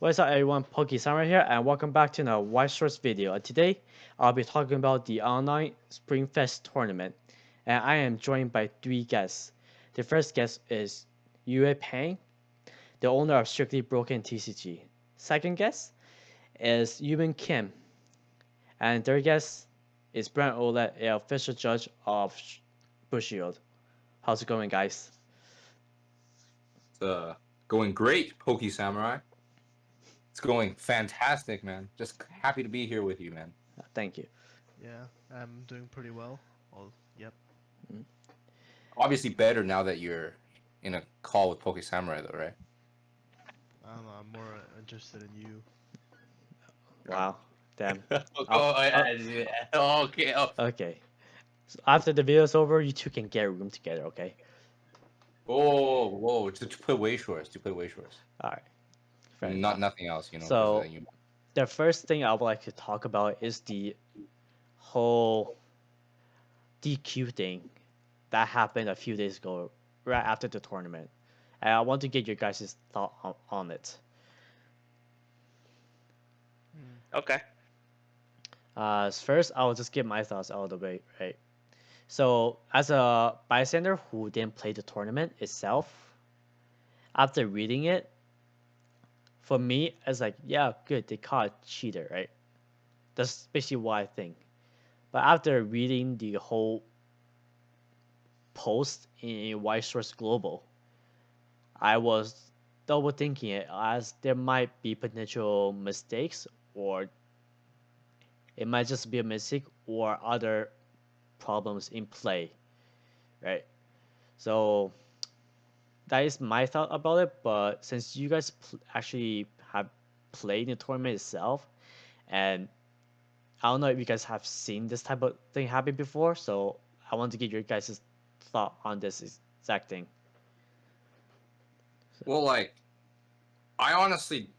What's up everyone, Samurai here and welcome back to another White Shorts video. Today, I'll be talking about the online Spring Fest tournament and I am joined by three guests. The first guest is Yuwei Peng, the owner of Strictly Broken TCG. Second guest is Yoomin Kim. And third guest is Bren Olit, an official judge of Bushiroad. How's it going, guys? It's going great, Pokey Samurai. It's going fantastic, man. Just happy to be here with you, man. Thank you. Yeah, I'm doing pretty well. Yep. Obviously better now that you're in a call with Pokey Samurai, though, right? I don't know, I'm more interested in you. Wow. Damn. Okay. Okay. So after the video's over, you two can get a room together, okay? Whoa. To play way shorts. To play way shorts. All right. Fair Not enough. nothing else, because So you. the first thing I would like to talk about is the whole DQ thing that happened a few days ago, right after the tournament. And I want to get your guys' thought on it. Okay. First, I'll just get my thoughts out of the way, right? So, as a bystander who didn't play the tournament itself, after reading it, for me, it's like, yeah, good, they caught a cheater, right? That's basically what I think. But after reading the whole post in White Source Global, I was double thinking it as there might be potential mistakes, or it might just be a mistake, or other problems in play, right? So that is my thought about it. But since you guys actually have played the tournament itself, and I don't know if you guys have seen this type of thing happen before, so I want to get your guys' thought on this exact thing. Well, like, I honestly.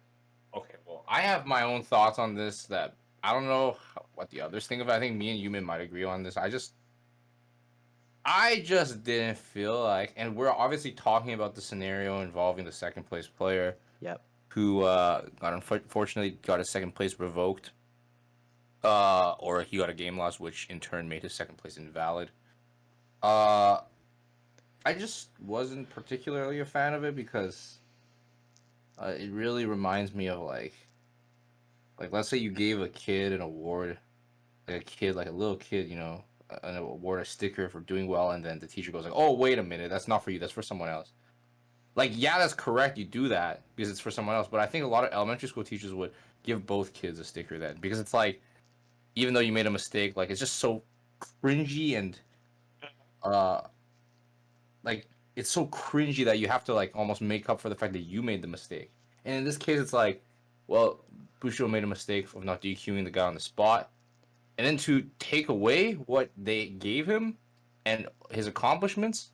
Okay, well, I have my own thoughts on this that I don't know what the others think of it. I think me and Yumin might agree on this. I just didn't feel like, and we're obviously talking about the scenario involving the second place player Yep. who unfortunately got his second place revoked, or he got a game loss, which in turn made his second place invalid. Uh, I just wasn't particularly a fan of it because it really reminds me of like let's say you gave a kid an award, like a little kid, an award, a sticker for doing well, and then the teacher goes like, "Oh, wait a minute, that's not for you, that's for someone else." Like, yeah, that's correct, you do that because it's for someone else, but I think a lot of elementary school teachers would give both kids a sticker then, because it's like, even though you made a mistake, like, it's just so cringy and uh like it's so cringy that you have to like almost make up for the fact that you made the mistake. And in this case, it's like, well, Bushido made a mistake of not DQing the guy on the spot, and then to take away what they gave him and his accomplishments,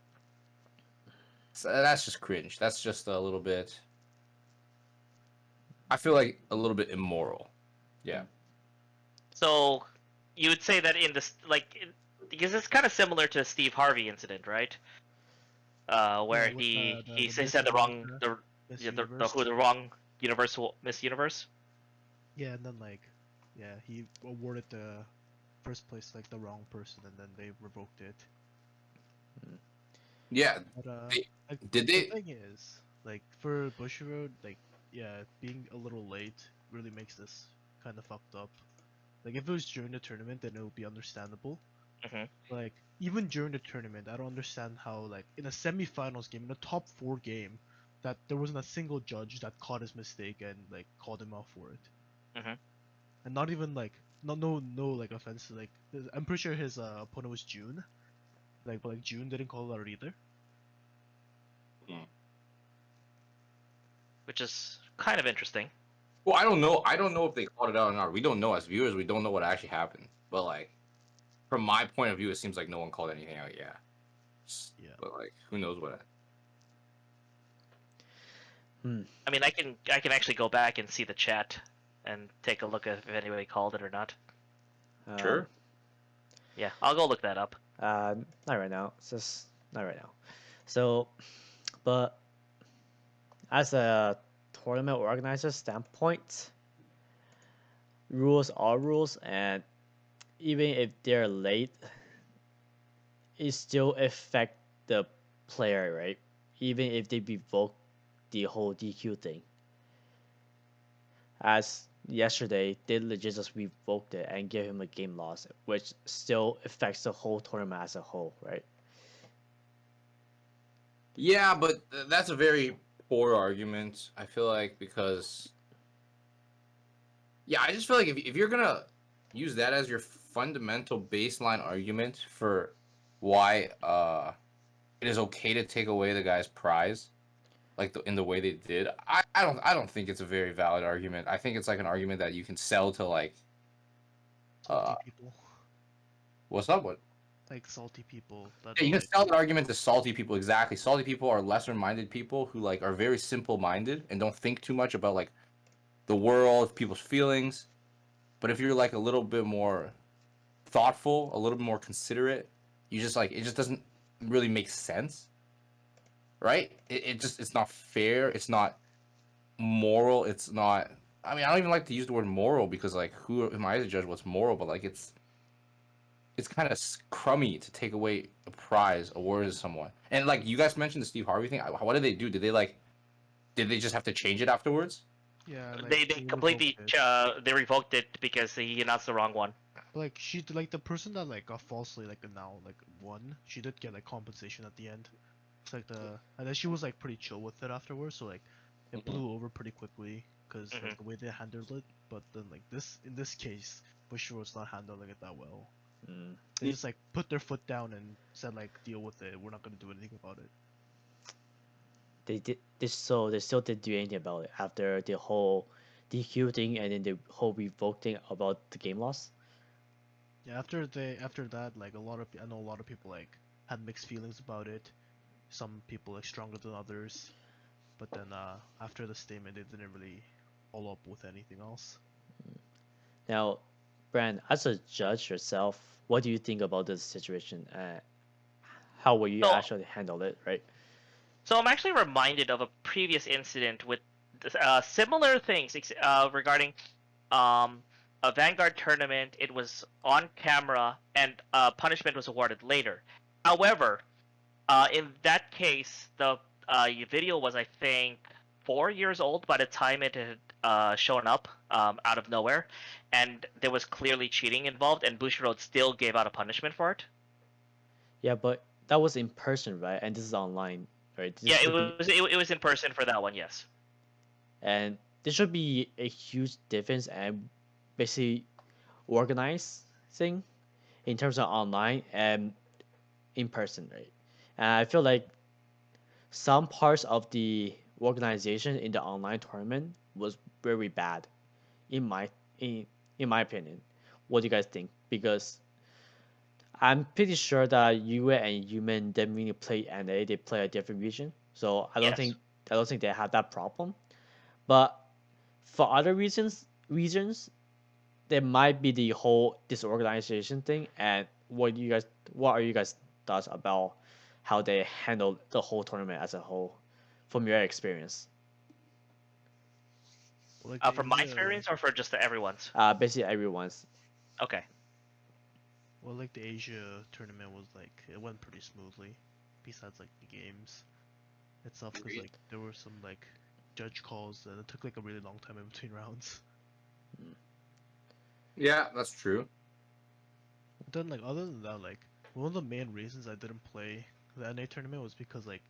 so that's just cringe. That's just a little bit. I feel like a little bit immoral. Yeah. So you would say that in this, because it's kind of similar to the Steve Harvey incident, right? Where Yeah, with he the said the wrong Miss the Universe. who the wrong universal Miss Universe. Yeah, and then he awarded the first place like the wrong person, and then they revoked it. Yeah. But They, like, did the they? thing is, like for Bushiroad, yeah, being a little late really makes this kind of fucked up. Like if it was during the tournament, then it would be understandable. Hmm. Like even during the tournament, I don't understand how like in a semifinals game, in a top four game, that there wasn't a single judge that caught his mistake and like called him out for it. Hmm. And not even like no like offense. Like I'm pretty sure his opponent was June. But like June didn't call it out either. Which is kind of interesting. Well, I don't know. I don't know if they called it out or not. We don't know as viewers. We don't know what actually happened. But like, from my point of view, it seems like no one called anything out. Yeah. Yeah. But like, who knows what? I mean, I can actually go back and see the chat and take a look at if anybody called it or not. Sure. Yeah, I'll go look that up. Not right now. It's just not right now. So, but as a tournament organizer standpoint, rules are rules, and even if they're late, it still affect the player, right? Even if they revoke the whole DQ thing. As yesterday, they legit just revoked it and gave him a game loss, which still affects the whole tournament as a whole, right? Yeah, but that's a very poor argument. I feel like because yeah, I just feel like if you're gonna use that as your fundamental baseline argument for why it is okay to take away the guy's prize, like in the way they did, I don't think it's a very valid argument. I think it's like an argument that you can sell to like Salty uh people. what's up what Like salty people that yeah, are you can like sell that argument to salty people. Exactly. Salty people are lesser minded people who like are very simple minded and don't think too much about like the world, people's feelings. But if you're like a little bit more thoughtful, a little bit more considerate, you just like it just doesn't really make sense, right? It just it's not fair. It's not moral. It's not. I mean, I don't even like to use the word moral because like who am I to judge what's moral? But like it's kind of crummy to take away a prize awarded to someone. And like you guys mentioned the Steve Harvey thing. What did they do? Did they just have to change it afterwards? yeah, like They revoked completely it. they revoked it because he announced the wrong one. Like she like the person that like got falsely like now like won. She did get like compensation at the end. It's like the and then she was like pretty chill with it afterwards. So like it Mhm. blew over pretty quickly because Mhm. like the way they handled it. But then like this in this case, Bushiroad was not handling it that well. Mm. They just like put their foot down and said like deal with it. We're not gonna do anything about it. They did this, so they still didn't do anything about it after the whole DQ thing and then the whole revoke thing about the game loss. Yeah, after that like a lot of I know a lot of people like had mixed feelings about it. Some people like stronger than others. But then after the statement, they didn't really follow up with anything else. Now, Bren, as a judge yourself, what do you think about this situation? How will you So actually handle it, right? So I'm actually reminded of a previous incident with similar things regarding um, a Vanguard tournament. It was on camera, and punishment was awarded later. However, in that case, the video was, I think, 4 years old by the time it had shown up out of nowhere, and there was clearly cheating involved, and Bushiroad still gave out a punishment for it. Yeah, but that was in person, right? And this is online, right? This Yeah, should be, it was in person for that one. Yes. and this should be a huge difference and basically organized thing in terms of online and in person, right? And I feel like some parts of the organization in the online tournament was very bad, in my in in my opinion. What do you guys think? Because I'm pretty sure that Yuwei and Yoomin didn't really play NA. They play a different region, so Yes. I don't think they have that problem. But for other reasons, there might be the whole disorganization thing. And what are you guys thoughts about how they handle the whole tournament as a whole, from your experience? Well, like the From my Asia, experience, or for just everyone's? Basically everyone's. Okay. well, like the Asia tournament was like it went pretty smoothly. Besides like the games itself, because Agreed. like there were some like judge calls and it took like a really long time in between rounds. Yeah, that's true. But then like other than that, like one of the main reasons I didn't play the NA tournament was because like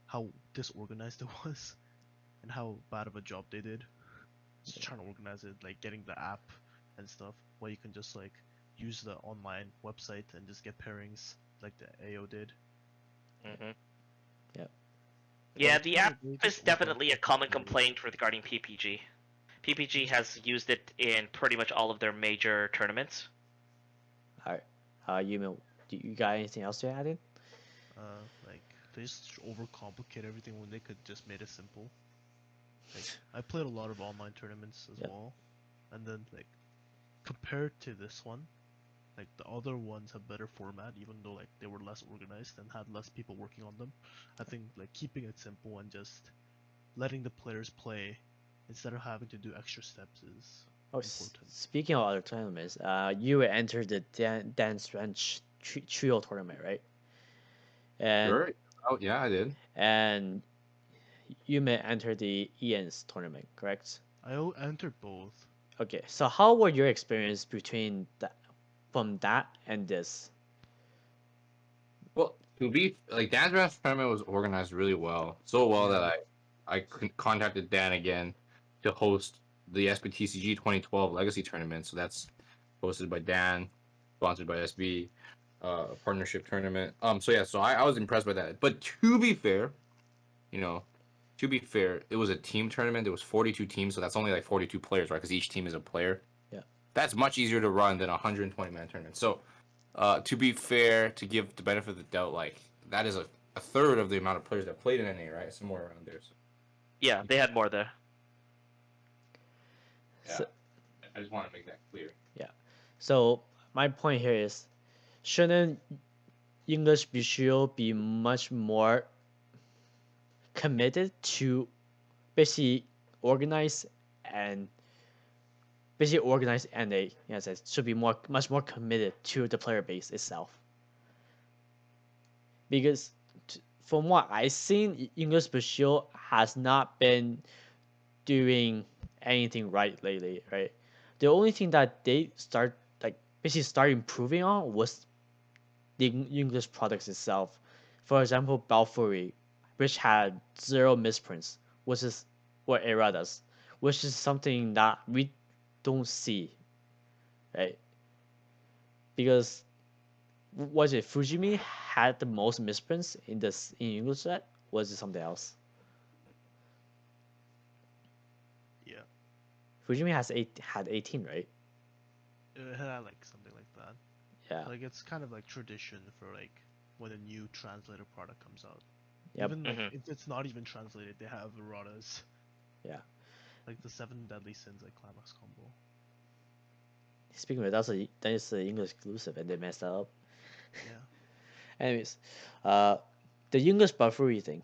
how disorganized it was and how bad of a job they did. Just trying to organize it, like getting the app and stuff, where you can just like use the online website and just get pairings like the AO did. Hmm. Yeah. But Yeah, like the yeah, app they is just definitely a common overcomplicated it. complaint regarding PPG. They PPG just has used it in pretty much all of their major tournaments. All right. Yumin, do you got anything else to add in? like they just overcomplicate everything when they could just made it simple. Like I played a lot of online tournaments as Yep. well, and then like compared to this one, like the other ones have better format, even though like they were less organized and had less people working on them. I think like keeping it simple and just letting the players play instead of having to do extra steps is Oh, important. speaking of other tournaments, you entered the Dance Ranch Trio tournament, right? And Sure. Oh yeah, I did. and you may enter the Ian's tournament, correct? Entered both. Okay, so how were your experience between that from that and this? Well, to be like Dan's draft tournament was organized really well, so well that Yeah. I contacted Dan again to host the SBTCG 2012 Legacy Tournament. So that's hosted by Dan, sponsored by SB, partnership tournament. So yeah, so I was impressed by that. But to be fair, you know, to be fair, it was a team tournament. There was 42 teams, so that's only like 42 players, right? Because each team is a player. Yeah. That's much easier to run than a 120-man tournament. So to be fair, to give the benefit of the doubt, like that is a third of the amount of players that played in NA, right? Somewhere around there. So, Yeah, they had more there. yeah, So, I just want to make that clear. yeah. So my point here is, shouldn't English Bishio be much more committed to basically organize and NA? Yes, it should be much more committed to the player base itself. Because from what I've seen, English Bishio has not been doing anything right lately, right? The only thing that they start improving on was the English products itself. For example, Balfouri, which had zero misprints, which is what Era does, which is something that we don't see, right? Because was it Fujimi had the most misprints in this in English set? Was it something else? Yeah. Fujimi had 18, right? It had like something like that. Yeah. Like it's kind of like tradition for like when a new translator product comes out. Yep. Even like Mhm. if it's not even translated, they have erratas. Yeah. Like the seven deadly sins like climax combo. Speaking of it, that is the English exclusive, and they messed that up. Yeah. Anyways, uh, the English Balfouri thing,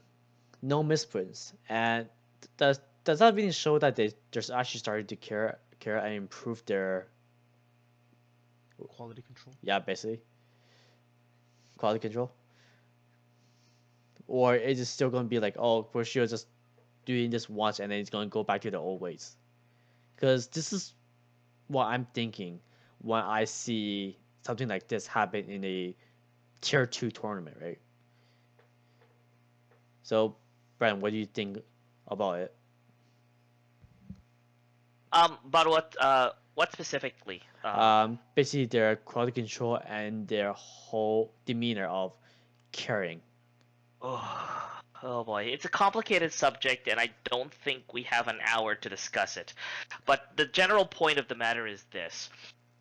no misprints, and does that really show that they just actually started to care and improve their Quality control. basically quality control, or is it still going to be like, oh, we're sure just doing this once and then it's going to go back to the old ways? Because this is what I'm thinking when I see something like this happen in a tier 2 tournament, right? So, Brent, what do you think about it? But what specifically? Basically their quality control and their whole demeanor of caring. Oh boy, it's a complicated subject, and I don't think we have an hour to discuss it. But the general point of the matter is this: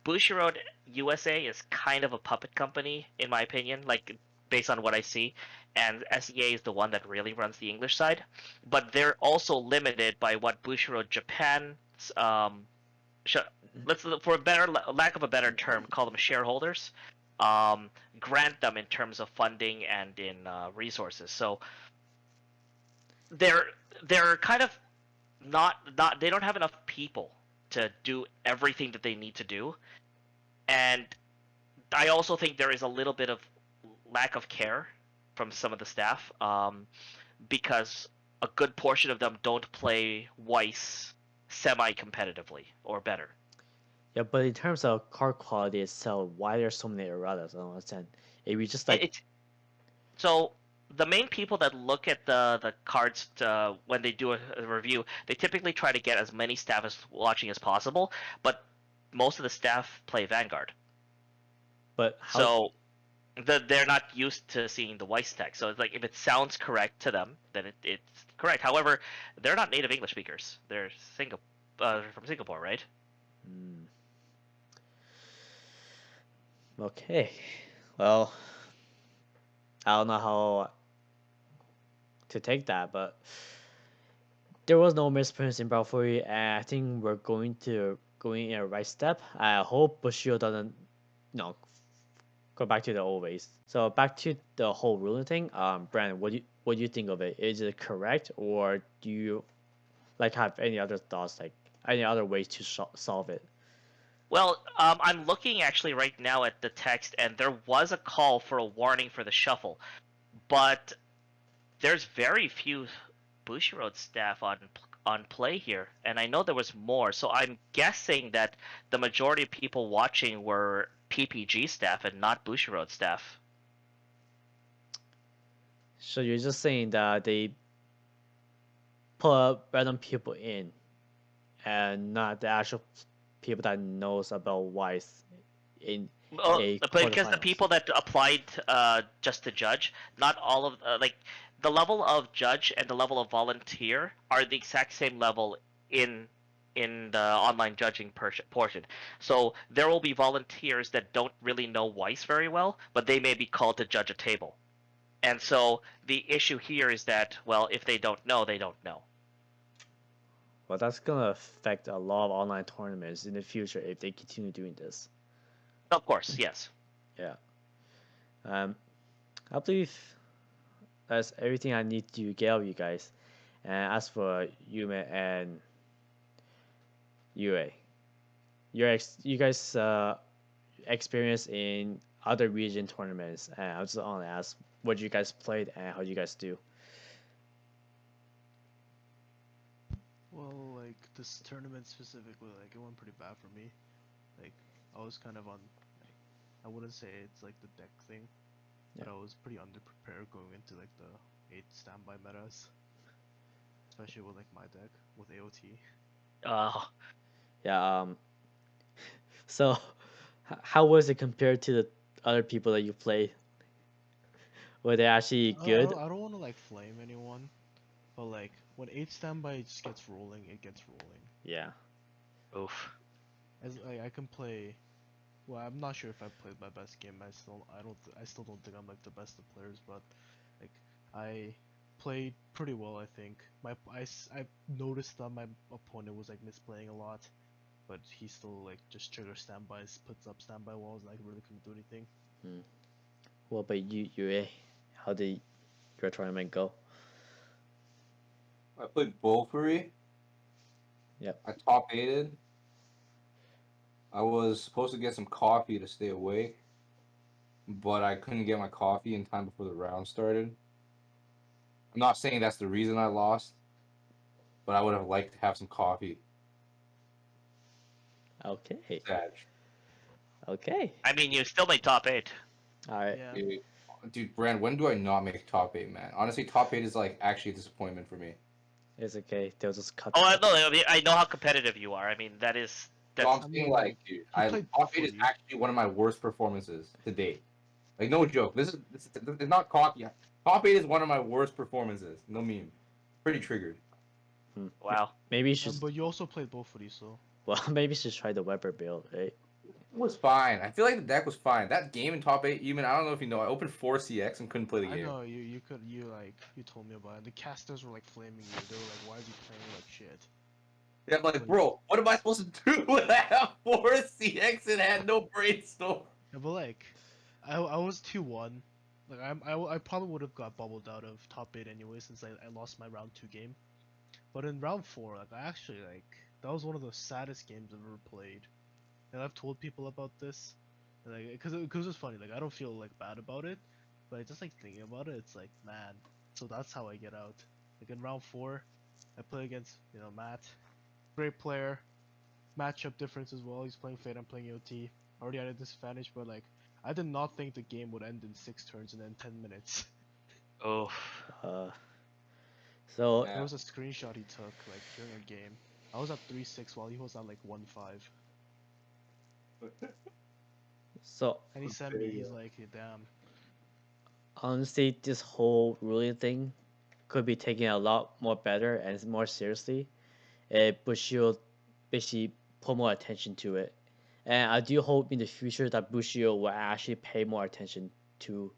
Bushiroad USA is kind of a puppet company, in my opinion, like based on what I see, and SEA is the one that really runs the English side. But they're also limited by what Bushiroad Japan, sh- let's for a better lack of a better term, call them shareholders, um, grant them in terms of funding and in resources. So they're they're kind of not they don't have enough people to do everything that they need to do, and I also think there is a little bit of lack of care from some of the staff, because a good portion of them don't play Weiss semi-competitively or better. Yeah, but in terms of card quality itself, why there's so many erratas? I don't understand. If we just It's so the main people that look at the cards when they do a review, they typically try to get as many staff as watching as possible, but most of the staff play Vanguard. but how So they're not used to seeing the Weiss text. So it's like if it sounds correct to them, then it's correct. However, they're not native English speakers. They're from Singapore, right? mm, okay. Well, I don't know how to take that, but there was no misprints in Balfouri, and I think we're going in a right step. I hope Bushido doesn't, go back to the old ways. So back to the whole ruling thing. Brandon, what do you think of it? Is it correct, or do you like have any other thoughts, like any other ways to solve it? Well, I'm looking actually right now at the text, and there was a call for a warning for the shuffle, but there's very few Bushiroad staff on play here, and I know there was more, so I'm guessing that the majority of people watching were PPG staff and not Bushiroad staff. So you're just saying that they put random people in, and not the actual people that knows about Wise in a Because the quarterfinals. people that applied just to judge, not all of like the level of judge and the level of volunteer are the exact same level in the online judging portion. So there will be volunteers that don't really know Weiss very well, but they may be called to judge a table. And so the issue here is that, well, if they don't know, they don't know. Well, that's gonna affect a lot of online tournaments in the future if they continue doing this. Of course, yes. Yeah. Um, I believe that's everything I need to get out of you guys. And as for Yume and Yuei, you guys experience in other region tournaments, and I just want to ask what you guys played and how you guys do. Well, like this tournament specifically, like it went pretty bad for me. Like I was kind of on, like, I wouldn't say it's like the deck thing, but Yeah. I was pretty underprepared going into like the 8 standby metas, especially with like my deck with AOT. Uh, Yeah. So, how was it compared to the other people that you played? Were they actually good? I don't want to like flame anyone, but like when 8 standby just gets rolling, it gets rolling. Yeah. oof. As I can play. Well, I'm not sure if I played my best game. I still don't think I'm like the best of players, but like I played pretty well. I think I noticed that my opponent was like misplaying a lot, but he still like just trigger standbys, puts up standby walls, and I really couldn't do anything. Hmm. What about you? How did your tournament go? I played Bullfree. Yep. I top aided. I was supposed to get some coffee to stay awake, but I couldn't get my coffee in time before the round started. I'm not saying that's the reason I lost, but I would have liked to have some coffee. Okay. Sad. Okay. I mean, you still made top 8. All right. Yeah, Dude, Brand, when do I not make top 8, man? Honestly, top 8 is like actually a disappointment for me. It's okay. They'll just cut. Oh, The I cut. know. I mean, I know how competitive you are. I mean, So that's I'm I saying mean like, like dude, he I played top both 8 is footy. actually one of my worst performances to date. Like no joke. This is not cocky. Top 8 is one of my worst performances. No meme. Pretty triggered. Hmm. wow. Maybe you should. But you also played both footy, so Well, maybe you should try the Weber build, right? It was fine. I feel like the deck was fine. That game in top 8, even I don't know if you know, I opened 4 CX and couldn't play the I game. know you like you told me about it. The casters were like flaming you. They were like, "Why is he playing like shit?" Yeah, I'm like, But bro, what am I supposed to do when I have 4 CX and had no brainstorm? yeah, but like, I was 2-1. Like I probably would have got bubbled out of top 8 anyway since I lost my round 2 game. But in round 4, like I actually like that was one of the saddest games I've ever played. And I've told people about this, and like cause it's funny. Like I don't feel like bad about it, but I just like thinking about it. It's like man. So that's how I get out. Like in round 4, I play against Matt, great player. Matchup difference as well. He's playing Fate, I'm playing OT. Already at a disadvantage, but like I did not think the game would end in 6 turns and then 10 minutes. Oh, Uh. So There Yeah. was a screenshot he took like during a game. I was at 3-6 while he was at like 1-5. so And he sent me, he's like, hey, damn. honestly, this whole ruling thing could be taken a lot more better and more seriously. Bushido basically put more attention to it, and I do hope in the future that Bushido will actually pay more attention to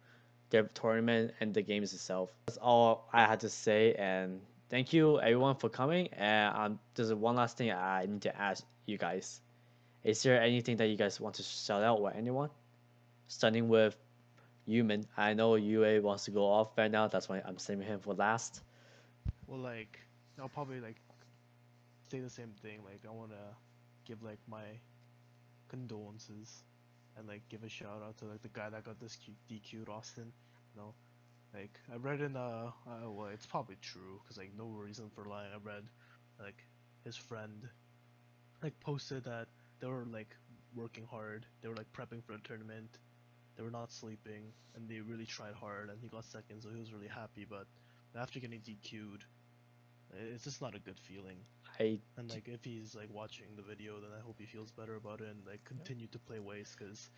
their tournament and the games itself. That's all I had to say, and thank you everyone for coming. And there's one last thing I need to ask you guys. Is there anything that you guys want to shout out or anyone? Starting with Yoomin. I know Yuwei wants to go off right now. That's why I'm saving him for last. Well, like, I'll probably like say the same thing. Like I want to give like my condolences and like give a shout out to like the guy that got this DQ'd, Austin. You know, like I read in well, it's probably true because like no reason for lying. I read like his friend like posted that they were like working hard. They were like prepping for a tournament. They were not sleeping and they really tried hard and he got second, so he was really happy. But after getting DQ'd, it's just not a good feeling. I And like if he's like watching the video, then I hope he feels better about it and like continue to play waste because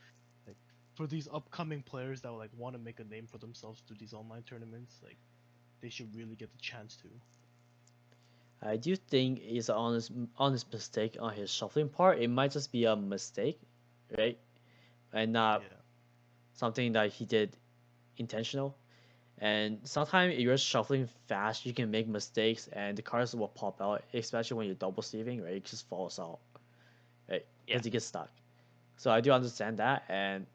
like for these upcoming players that like want to make a name for themselves through these online tournaments, like they should really get the chance to. I do think it's an honest mistake on his shuffling part. It might just be a mistake, right? And not Yeah. something that he did intentional. And sometimes if you're shuffling fast, you can make mistakes, and the cards will pop out, especially when you're double sleeving, right? It just falls out, right? Yeah. Because you get stuck. So I do understand that, and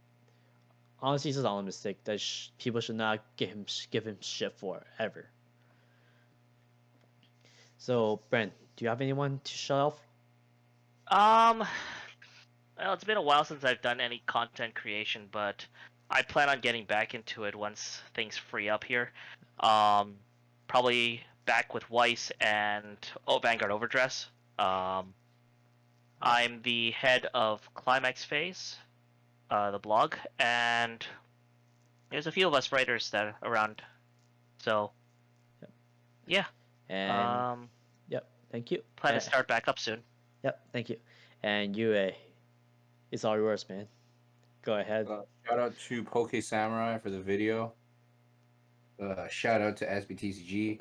honestly, it's a mistake that people should not give him shit for ever. So, Brent, do you have anyone to shut off? Um, well, it's been a while since I've done any content creation, but I plan on getting back into it once things free up here. Um, Probably back with Weiss and Vanguard Overdress. I'm the head of Climax Phase, the blog, and there's a few of us writers that are around. So, yeah. And yep, thank you. Plan to start back up soon. Yep, thank you. And Yuwei, it's all yours, man. Go ahead. Shout out to Poke Samurai for the video. Shout out to SBTCG,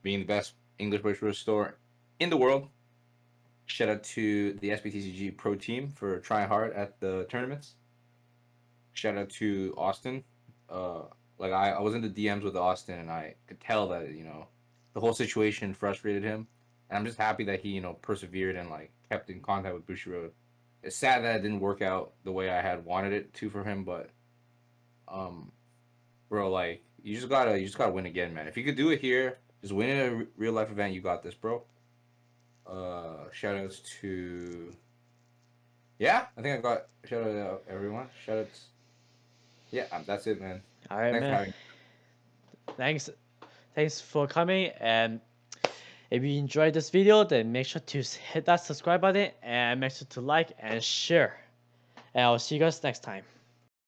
being the best English bookstore store in the world. Shout out to the SBTCG Pro team for trying hard at the tournaments. Shout out to Austin. Like I was in the DMs with Austin, and I could tell that the whole situation frustrated him. And I'm just happy that he persevered and like kept in contact with Bushiroad. It's sad that it didn't work out the way I had wanted it to for him, but bro, like you just gotta win again, man. If you could do it here, just win in a real life event. You got this, bro. Shout outs to I think I got shout out everyone. Shout outs. Yeah, that's it, man. All right, Thanks for man. having me. Thanks for coming. And if you enjoyed this video, then make sure to hit that subscribe button and make sure to like and share. And I'll see you guys next time.